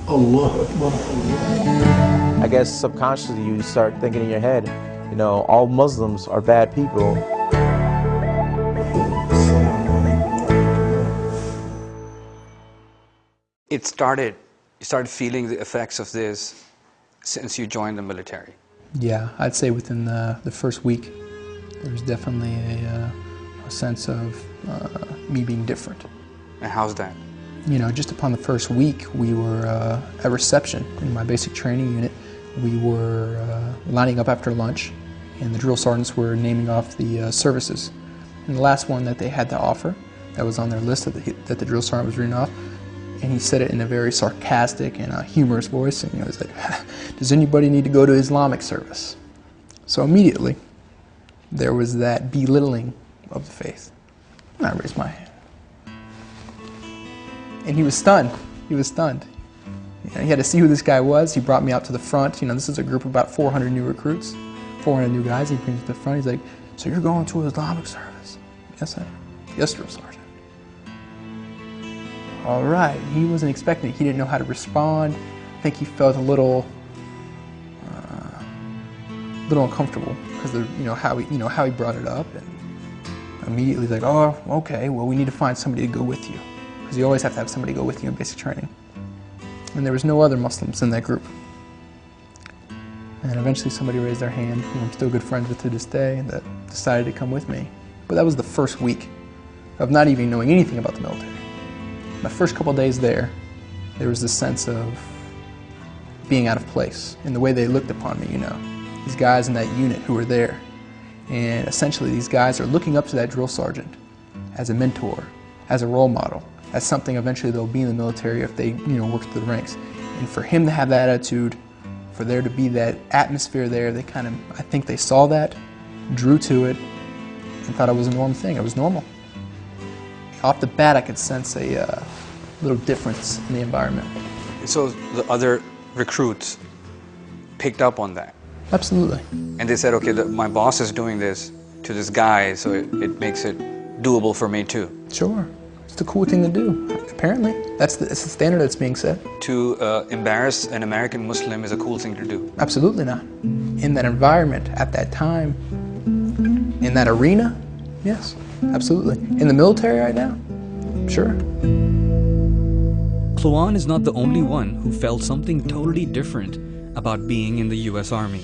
Allah Akbar. I guess subconsciously you start thinking in your head, you know, all Muslims are bad people. You started feeling the effects of this since you joined the military. Yeah, I'd say within the first week, there was definitely a sense of me being different. And how's that? You know, just upon the first week, we were at reception in my basic training unit. We were lining up after lunch, and the drill sergeants were naming off the services. And the last one that they had to offer, that was on their list that the drill sergeant was reading off, and he said it in a very sarcastic and humorous voice, and he was like, "Does anybody need to go to Islamic service?" So immediately, there was that belittling of the faith. And I raised my hand. And he was stunned. He was stunned. You know, he had to see who this guy was. He brought me out to the front. You know, this is a group of about 400 new recruits, 400 new guys. He brings me to the front. He's like, "So you're going to Islamic service?" "Yes, sir." "Yes, drill sergeant." All right. He wasn't expecting it. He didn't know how to respond. I think he felt a little uncomfortable because of how he brought it up, and immediately like, "Oh, okay. Well, we need to find somebody to go with you, because you always have to have somebody go with you in basic training." And there was no other Muslims in that group. And eventually somebody raised their hand, who I'm still good friends with to this day, that decided to come with me. But that was the first week of not even knowing anything about the military. My first couple days there was this sense of being out of place in the way they looked upon me, you know. These guys in that unit who were there. And essentially these guys are looking up to that drill sergeant as a mentor, as a role model, as something eventually they'll be in the military if they, work through the ranks. And for him to have that attitude, for there to be that atmosphere there, they I think they saw that, drew to it, and thought it was a normal thing. It was normal. Off the bat, I could sense a little difference in the environment. So the other recruits picked up on that. Absolutely. And they said, okay, my boss is doing this to this guy, so it makes it doable for me too. Sure. It's the cool thing to do, apparently. It's the standard that's being set. To embarrass an American Muslim is a cool thing to do. Absolutely not. In that environment, at that time, in that arena, yes, absolutely. In the military right now, sure. Kluan is not the only one who felt something totally different about being in the US Army.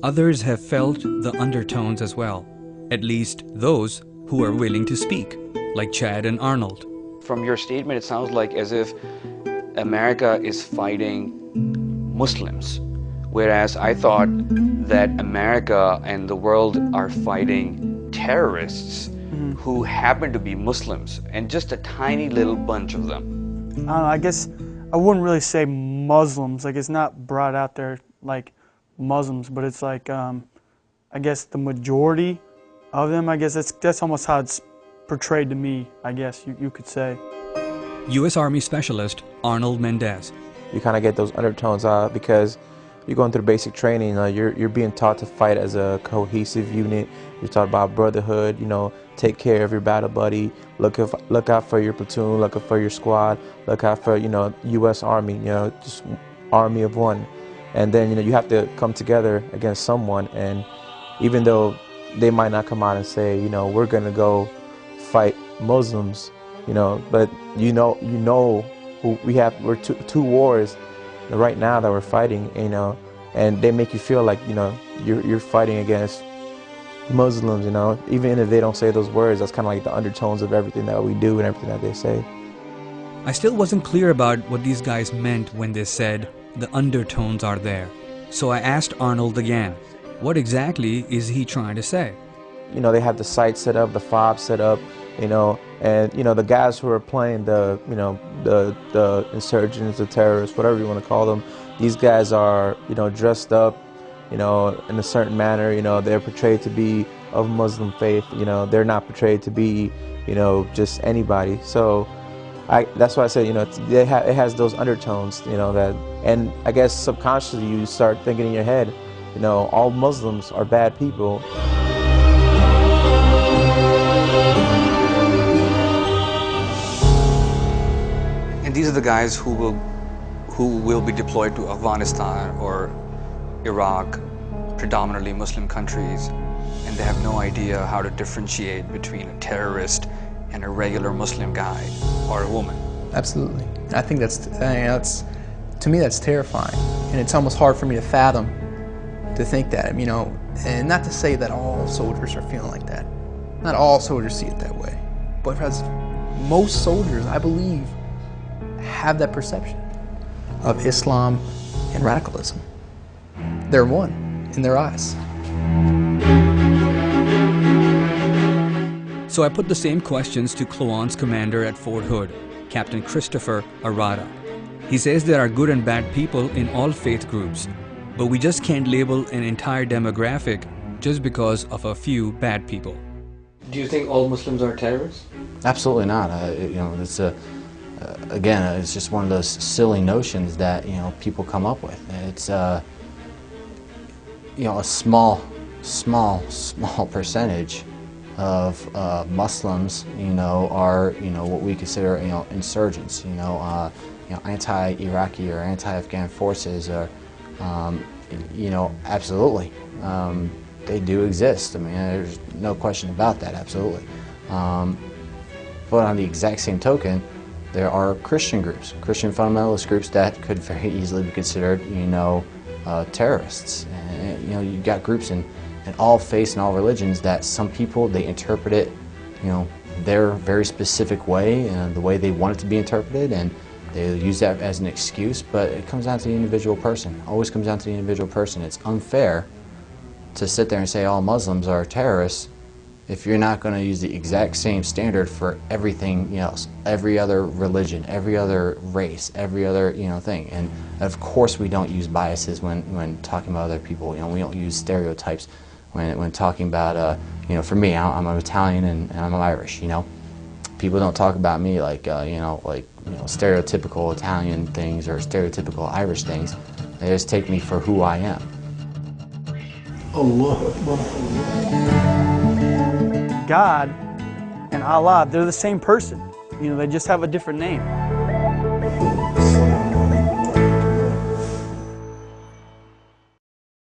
Others have felt the undertones as well, at least those who are willing to speak, like Chad and Arnold. From your statement, it sounds like as if America is fighting Muslims, whereas I thought that America and the world are fighting terrorists who happen to be Muslims, and just a tiny little bunch of them. I don't know, I guess I wouldn't really say Muslims, like it's not brought out there like Muslims, but it's like, I guess the majority of them, I guess that's almost how it's portrayed to me, I guess you could say. US Army Specialist Arnold Mendez. You kind of get those undertones because you're going through basic training, you're being taught to fight as a cohesive unit. You're taught about brotherhood, take care of your battle buddy, look out for your platoon, look out for your squad, look out for, US Army, just army of one. And then, you have to come together against someone, and even though they might not come out and say, we're gonna go fight Muslims, but you know who we're two wars right now that we're fighting, and they make you feel like, you're fighting against Muslims, even if they don't say those words. That's kind of like the undertones of everything that we do and everything that they say. I still wasn't clear about what these guys meant when they said the undertones are there. So I asked Arnold again, what exactly is he trying to say? They have the sights set up, the fob set up, and the guys who are playing the insurgents, the terrorists, whatever you want to call them, these guys are, dressed up, in a certain manner. They're portrayed to be of Muslim faith. They're not portrayed to be, just anybody. So that's why I said, it has those undertones, and I guess subconsciously you start thinking in your head, all Muslims are bad people. And these are the guys who who will be deployed to Afghanistan or Iraq, predominantly Muslim countries, and they have no idea how to differentiate between a terrorist and a regular Muslim guy or a woman. Absolutely. I think to me, that's terrifying. And it's almost hard for me to fathom, to think that, you know, and not to say that all soldiers are feeling like that. Not all soldiers see it that way. But as most soldiers, I believe, have that perception of Islam and radicalism. They're one in their eyes. So I put the same questions to Kluan's commander at Fort Hood, Captain Christopher Arata. He says there are good and bad people in all faith groups, but we just can't label an entire demographic just because of a few bad people. Do you think all Muslims are terrorists? Absolutely not. You know, it's again, it's just one of those silly notions that, you know, people come up with. It's you know, a small percentage of Muslims, you know, are, you know, what we consider, you know, insurgents. You know, anti-Iraqi or anti-Afghan forces are, you know, absolutely. They do exist. I mean, there's no question about that, absolutely. But on the exact same token, there are Christian groups, Christian fundamentalist groups that could very easily be considered, you know, terrorists. And, you know, you've got groups in all faiths and all religions that some people, they interpret it, you know, their very specific way and the way they want it to be interpreted, and they use that as an excuse, but it comes down to the individual person. Always comes down to the individual person. It's unfair to sit there and say all Muslims are terrorists if you're not going to use the exact same standard for everything else, every other religion, every other race, every other, you know, thing. And of course we don't use biases when talking about other people. You know, we don't use stereotypes when talking about, you know, for me, I'm an Italian and I'm Irish, you know. People don't talk about me like, you know, stereotypical Italian things or stereotypical Irish things. They just take me for who I am. God and Allah, they're the same person. You know, they just have a different name.